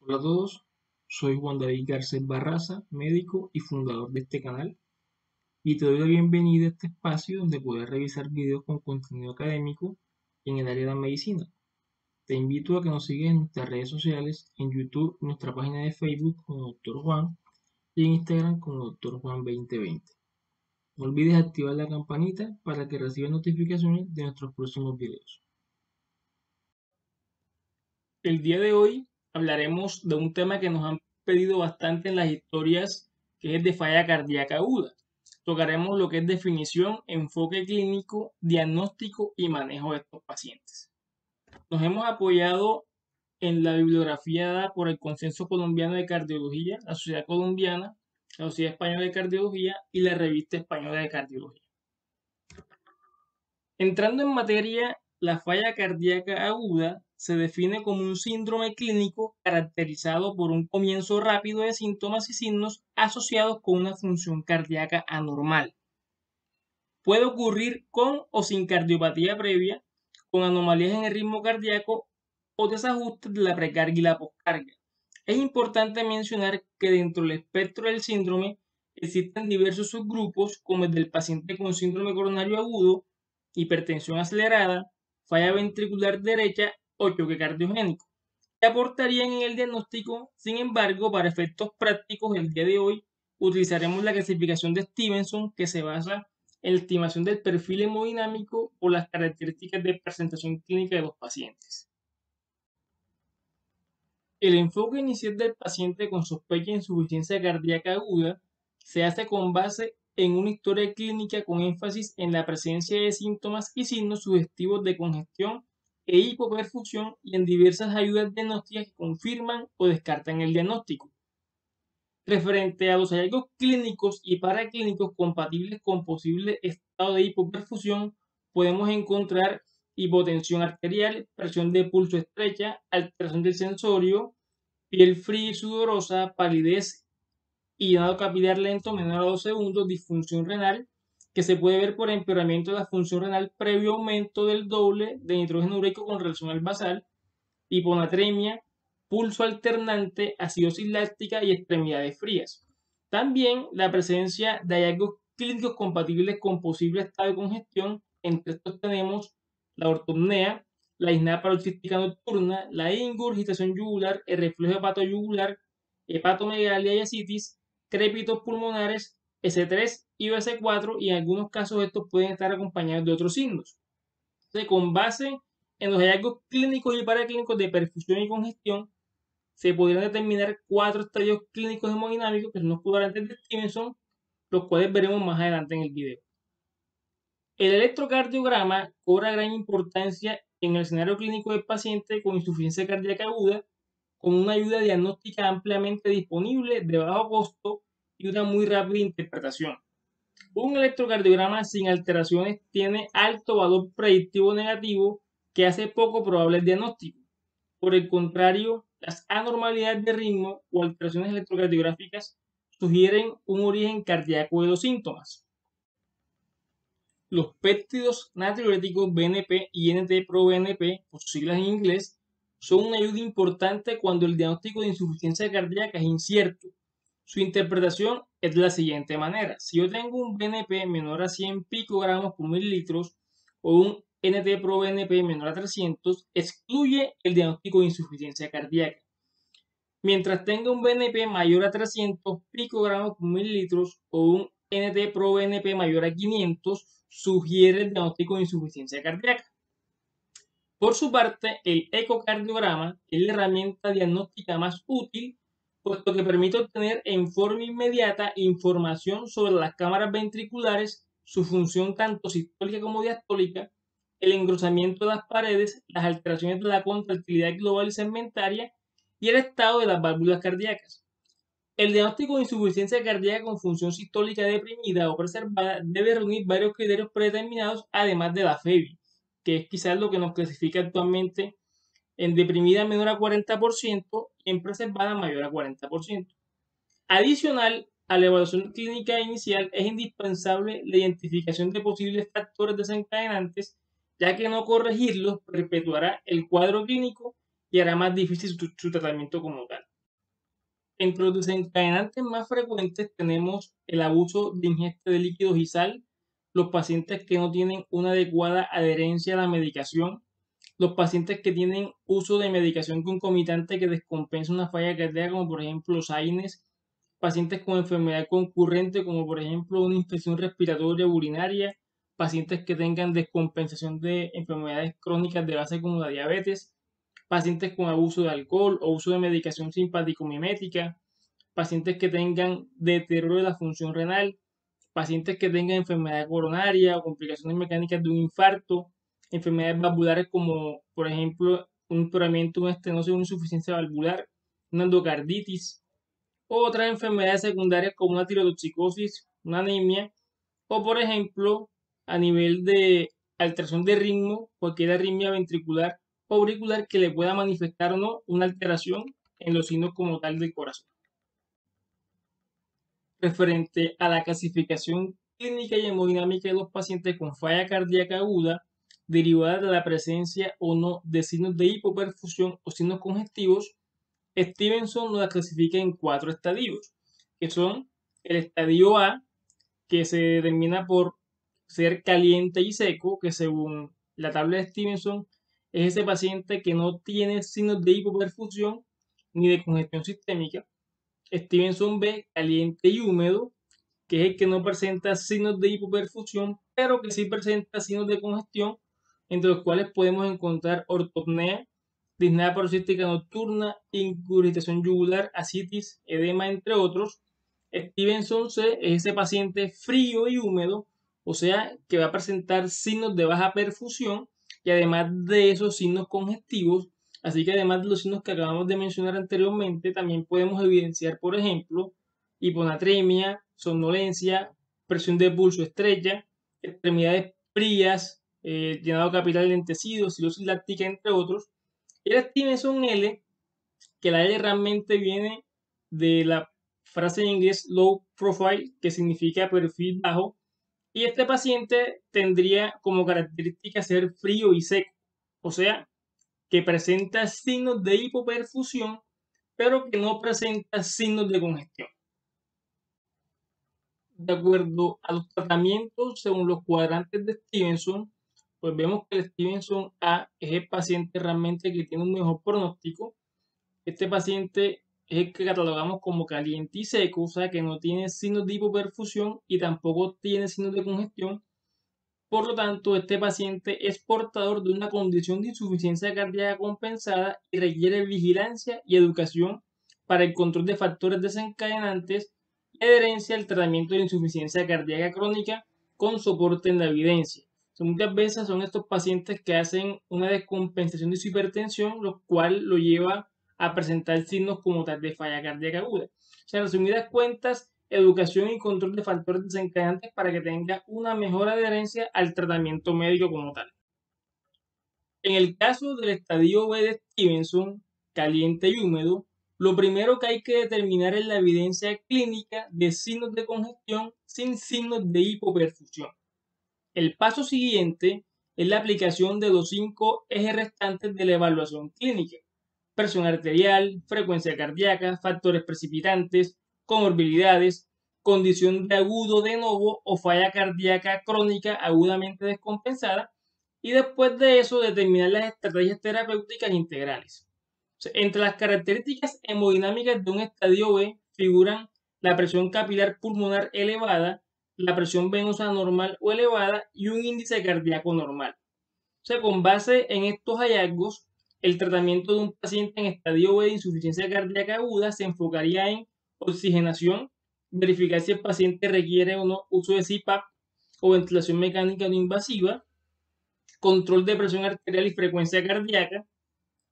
Hola a todos, soy Juan David Garcés Barraza, médico y fundador de este canal, y te doy la bienvenida a este espacio donde podrás revisar videos con contenido académico en el área de la medicina. Te invito a que nos sigas en nuestras redes sociales, en YouTube, en nuestra página de Facebook como Dr. Juan y en Instagram como Dr. Juan 2020. No olvides activar la campanita para que recibas notificaciones de nuestros próximos videos. El día de hoy hablaremos de un tema que nos han pedido bastante en las historias, que es el de falla cardíaca aguda. Tocaremos lo que es definición, enfoque clínico, diagnóstico y manejo de estos pacientes. Nos hemos apoyado en la bibliografía dada por el Consenso Colombiano de Cardiología, la Sociedad Colombiana, la Sociedad Española de Cardiología y la Revista Española de Cardiología. Entrando en materia, la falla cardíaca aguda se define como un síndrome clínico caracterizado por un comienzo rápido de síntomas y signos asociados con una función cardíaca anormal. Puede ocurrir con o sin cardiopatía previa, con anomalías en el ritmo cardíaco o desajustes de la precarga y la poscarga. Es importante mencionar que dentro del espectro del síndrome existen diversos subgrupos, como el del paciente con síndrome coronario agudo, hipertensión acelerada, falla ventricular derecha o choque cardiogénico, que aportarían en el diagnóstico. Sin embargo, para efectos prácticos, el día de hoy utilizaremos la clasificación de Stevenson, que se basa en la estimación del perfil hemodinámico o las características de presentación clínica de los pacientes. El enfoque inicial del paciente con sospecha de insuficiencia cardíaca aguda se hace con base en una historia clínica con énfasis en la presencia de síntomas y signos sugestivos de congestión e hipoperfusión y en diversas ayudas diagnósticas que confirman o descartan el diagnóstico. Referente a los hallazgos clínicos y paraclínicos compatibles con posible estado de hipoperfusión, podemos encontrar hipotensión arterial, presión de pulso estrecha, alteración del sensorio, piel fría y sudorosa, palidez y llenado capilar lento menor a 2 segundos, disfunción renal, que se puede ver por empeoramiento de la función renal previo aumento del doble de nitrógeno ureico con relación al basal, hiponatremia, pulso alternante, acidosis láctica y extremidades frías. También la presencia de hallazgos clínicos compatibles con posible estado de congestión. Entre estos tenemos la ortopnea, la disnea paroxística nocturna, la ingurgitación yugular, el reflujo hepatoyugular, hepatomegalia y ascitis, crépitos pulmonares, S3 y OS4, y en algunos casos estos pueden estar acompañados de otros signos. Entonces, con base en los hallazgos clínicos y paraclínicos de perfusión y congestión, se podrían determinar 4 estadios clínicos hemodinámicos, que son los cuadrantes de Stevenson, los cuales veremos más adelante en el video. El electrocardiograma cobra gran importancia en el escenario clínico del paciente con insuficiencia cardíaca aguda, con una ayuda diagnóstica ampliamente disponible, de bajo costo y una muy rápida interpretación. Un electrocardiograma sin alteraciones tiene alto valor predictivo negativo que hace poco probable el diagnóstico. Por el contrario, las anormalidades de ritmo o alteraciones electrocardiográficas sugieren un origen cardíaco de los síntomas. Los péptidos natriuréticos BNP y NT-proBNP, por sus siglas en inglés, son una ayuda importante cuando el diagnóstico de insuficiencia cardíaca es incierto. Su interpretación es de la siguiente manera: si yo tengo un BNP menor a 100 picogramos por mililitros o un NT-proBNP menor a 300, excluye el diagnóstico de insuficiencia cardíaca. Mientras tenga un BNP mayor a 300 picogramos por mililitros o un NT-proBNP mayor a 500, sugiere el diagnóstico de insuficiencia cardíaca. Por su parte, el ecocardiograma es la herramienta diagnóstica más útil, puesto que permite obtener en forma inmediata información sobre las cámaras ventriculares, su función tanto sistólica como diastólica, el engrosamiento de las paredes, las alteraciones de la contractilidad global y segmentaria y el estado de las válvulas cardíacas. El diagnóstico de insuficiencia cardíaca con función sistólica deprimida o preservada debe reunir varios criterios predeterminados, además de la FEBI, que es quizás lo que nos clasifica actualmente en deprimida menor a 40% y en preservada mayor a 40%. Adicional a la evaluación clínica inicial, es indispensable la identificación de posibles factores desencadenantes, ya que no corregirlos perpetuará el cuadro clínico y hará más difícil su tratamiento como tal. Entre los desencadenantes más frecuentes tenemos el abuso de ingesta de líquidos y sal, los pacientes que no tienen una adecuada adherencia a la medicación, los pacientes que tienen uso de medicación concomitante que descompensa una falla cardíaca, como por ejemplo los AINES, pacientes con enfermedad concurrente, como por ejemplo una infección respiratoria urinaria, pacientes que tengan descompensación de enfermedades crónicas de base como la diabetes, pacientes con abuso de alcohol o uso de medicación simpático-mimética, pacientes que tengan deterioro de la función renal, pacientes que tengan enfermedad coronaria o complicaciones mecánicas de un infarto, enfermedades valvulares como, por ejemplo, un empeoramiento, una estenosis, una insuficiencia valvular, una endocarditis, o otras enfermedades secundarias como una tirotoxicosis, una anemia, o por ejemplo, a nivel de alteración de ritmo, cualquier arritmia ventricular o auricular que le pueda manifestar o no una alteración en los signos como tal del corazón. Referente a la clasificación clínica y hemodinámica de los pacientes con falla cardíaca aguda, derivada de la presencia o no de signos de hipoperfusión o signos congestivos, Stevenson la clasifica en 4 estadios, que son el estadio A, que se determina por ser caliente y seco, que según la tabla de Stevenson es ese paciente que no tiene signos de hipoperfusión ni de congestión sistémica. Stevenson B, caliente y húmedo, que es el que no presenta signos de hipoperfusión, pero que sí presenta signos de congestión, entre los cuales podemos encontrar ortopnea, disnea paroxística nocturna, incurgitación yugular, ascitis, edema, entre otros. Stevenson C es ese paciente frío y húmedo, o sea, que va a presentar signos de baja perfusión y además de esos signos congestivos. Así que además de los signos que acabamos de mencionar anteriormente, también podemos evidenciar, por ejemplo, hiponatremia, somnolencia, presión de pulso estrecha, extremidades frías, llenado capilar lentecido, cirrosis láctica, entre otros. Y el Stevenson L, que la L realmente viene de la frase en inglés low profile, que significa perfil bajo, y este paciente tendría como característica ser frío y seco, o sea, que presenta signos de hipoperfusión, pero que no presenta signos de congestión. De acuerdo a los tratamientos según los cuadrantes de Stevenson, pues vemos que el Stevenson A es el paciente realmente que tiene un mejor pronóstico. Este paciente es el que catalogamos como caliente y seco, o sea que no tiene signos de hipoperfusión y tampoco tiene signos de congestión. Por lo tanto, este paciente es portador de una condición de insuficiencia cardíaca compensada y requiere vigilancia y educación para el control de factores desencadenantes y adherencia al tratamiento de insuficiencia cardíaca crónica con soporte en la evidencia. Muchas veces son estos pacientes que hacen una descompensación de su hipertensión, lo cual lo lleva a presentar signos como tal de falla cardíaca aguda. O sea, en resumidas cuentas, educación y control de factores desencadenantes para que tenga una mejor adherencia al tratamiento médico como tal. En el caso del estadio B de Stevenson, caliente y húmedo, lo primero que hay que determinar es la evidencia clínica de signos de congestión sin signos de hipoperfusión. El paso siguiente es la aplicación de los 5 ejes restantes de la evaluación clínica: presión arterial, frecuencia cardíaca, factores precipitantes, comorbilidades, condición de agudo de novo o falla cardíaca crónica agudamente descompensada, y después de eso determinar las estrategias terapéuticas integrales. Entre las características hemodinámicas de un estadio B figuran la presión capilar pulmonar elevada, la presión venosa normal o elevada y un índice cardíaco normal. O sea, con base en estos hallazgos, el tratamiento de un paciente en estadio B de insuficiencia cardíaca aguda se enfocaría en oxigenación, verificar si el paciente requiere o no uso de CPAP o ventilación mecánica no invasiva, control de presión arterial y frecuencia cardíaca,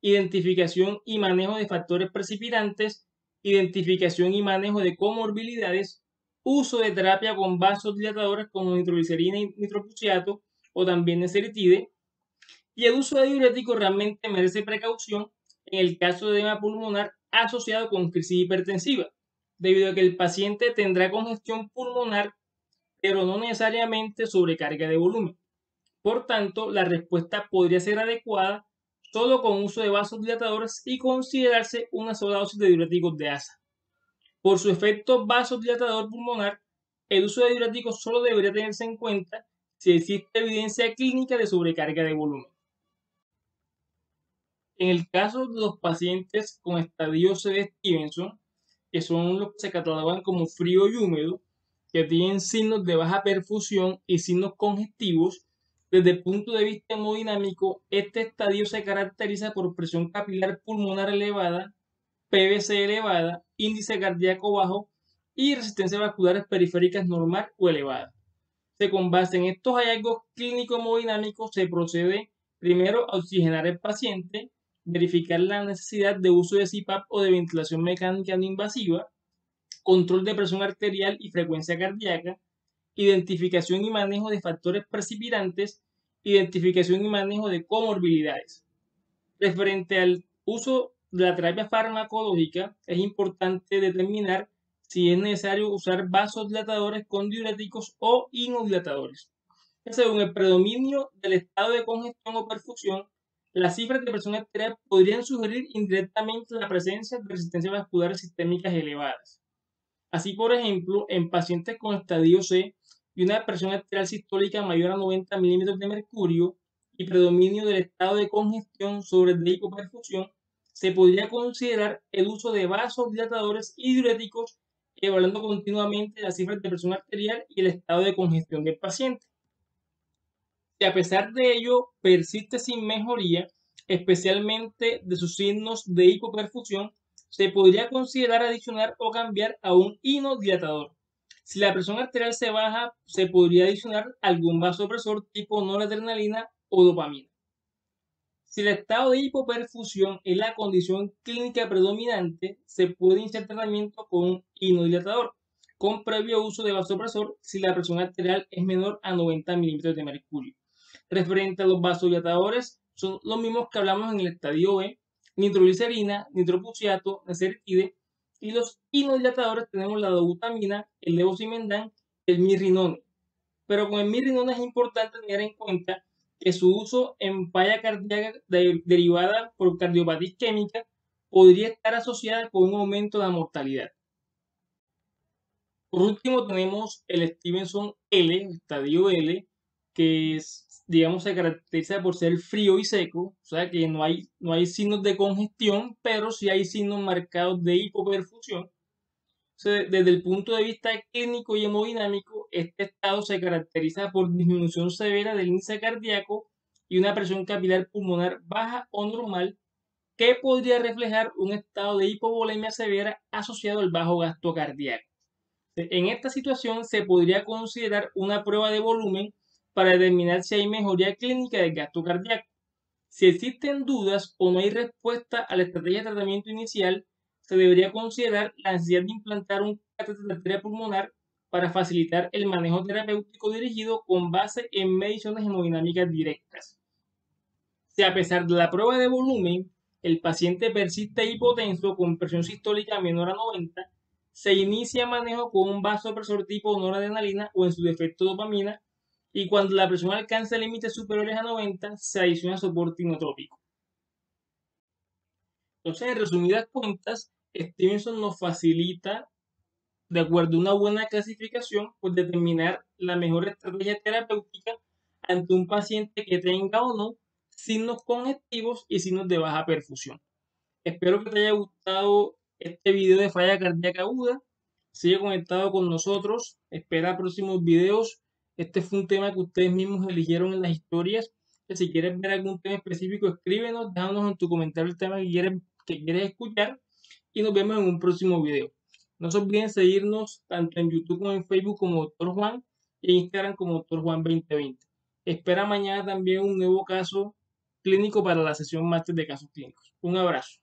identificación y manejo de factores precipitantes, identificación y manejo de comorbilidades, uso de terapia con vasodilatadores como nitroglicerina y nitroprusiato o también neseritide, y el uso de diuréticos realmente merece precaución en el caso de edema pulmonar asociado con crisis hipertensiva, debido a que el paciente tendrá congestión pulmonar, pero no necesariamente sobrecarga de volumen. Por tanto, la respuesta podría ser adecuada solo con uso de vasodilatadores y considerarse una sola dosis de diuréticos de ASA. Por su efecto vasodilatador pulmonar, el uso de diuréticos solo debería tenerse en cuenta si existe evidencia clínica de sobrecarga de volumen. En el caso de los pacientes con estadio C de Stevenson, que son los que se catalogan como frío y húmedo, que tienen signos de baja perfusión y signos congestivos, desde el punto de vista hemodinámico, este estadio se caracteriza por presión capilar pulmonar elevada, PVC elevada, índice cardíaco bajo y resistencia vasculares periféricas normal o elevada. Con base en estos hallazgos clínicos hemodinámicos se procede primero a oxigenar el paciente, verificar la necesidad de uso de CPAP o de ventilación mecánica no invasiva, control de presión arterial y frecuencia cardíaca, identificación y manejo de factores precipitantes, identificación y manejo de comorbilidades. Referente al uso de la terapia farmacológica, es importante determinar si es necesario usar vasodilatadores con diuréticos o inodilatadores. Según el predominio del estado de congestión o perfusión, las cifras de presión arterial podrían sugerir indirectamente la presencia de resistencias vasculares sistémicas elevadas. Así, por ejemplo, en pacientes con estadio C y una presión arterial sistólica mayor a 90 milímetros de mercurio y predominio del estado de congestión sobre el de hipoperfusión, se podría considerar el uso de vasodilatadores y diuréticos, evaluando continuamente las cifras de presión arterial y el estado de congestión del paciente. Si a pesar de ello persiste sin mejoría, especialmente de sus signos de hipoperfusión, se podría considerar adicionar o cambiar a un inodilatador. Si la presión arterial se baja, se podría adicionar algún vasopresor tipo noradrenalina o dopamina. Si el estado de hipoperfusión es la condición clínica predominante, se puede iniciar tratamiento con un inodilatador, con previo uso de vasopresor si la presión arterial es menor a 90 milímetros de mercurio. Referente a los vasodilatadores, son los mismos que hablamos en el estadio B: nitroglicerina, nitroprusiato, nesertide, y los inodilatadores tenemos la dobutamina, el levosimendan, el mirrinone. Pero con el mirrinone es importante tener en cuenta que su uso en falla cardíaca derivada por cardiopatía isquémica podría estar asociada con un aumento de la mortalidad. Por último, tenemos el Stevenson L, estadio L, que digamos, se caracteriza por ser frío y seco, o sea que no hay signos de congestión, pero sí hay signos marcados de hipoperfusión. Desde el punto de vista clínico y hemodinámico, este estado se caracteriza por disminución severa del índice cardíaco y una presión capilar pulmonar baja o normal, que podría reflejar un estado de hipovolemia severa asociado al bajo gasto cardíaco. En esta situación se podría considerar una prueba de volumen para determinar si hay mejoría clínica del gasto cardíaco. Si existen dudas o no hay respuesta a la estrategia de tratamiento inicial, se debería considerar la necesidad de implantar un catéter de arteria pulmonar para facilitar el manejo terapéutico dirigido con base en mediciones hemodinámicas directas. Si a pesar de la prueba de volumen, el paciente persiste hipotenso con presión sistólica menor a 90, se inicia manejo con un vasopresor tipo noradrenalina o en su defecto dopamina, y cuando la presión alcanza límites superiores a 90, se adiciona soporte inotrópico. Entonces, en resumidas cuentas, Stevenson nos facilita, de acuerdo a una buena clasificación, pues determinar la mejor estrategia terapéutica ante un paciente que tenga o no signos congestivos y signos de baja perfusión. Espero que te haya gustado este video de falla cardíaca aguda. Sigue conectado con nosotros. Espera próximos videos. Este fue un tema que ustedes mismos eligieron en las historias. Si quieres ver algún tema específico, escríbenos, déjanos en tu comentario el tema que quieres escuchar y nos vemos en un próximo video. No se olviden seguirnos tanto en YouTube como en Facebook como Dr. Juan y en Instagram como Dr. Juan 2020. Espera mañana también un nuevo caso clínico para la sesión máster de casos clínicos. Un abrazo.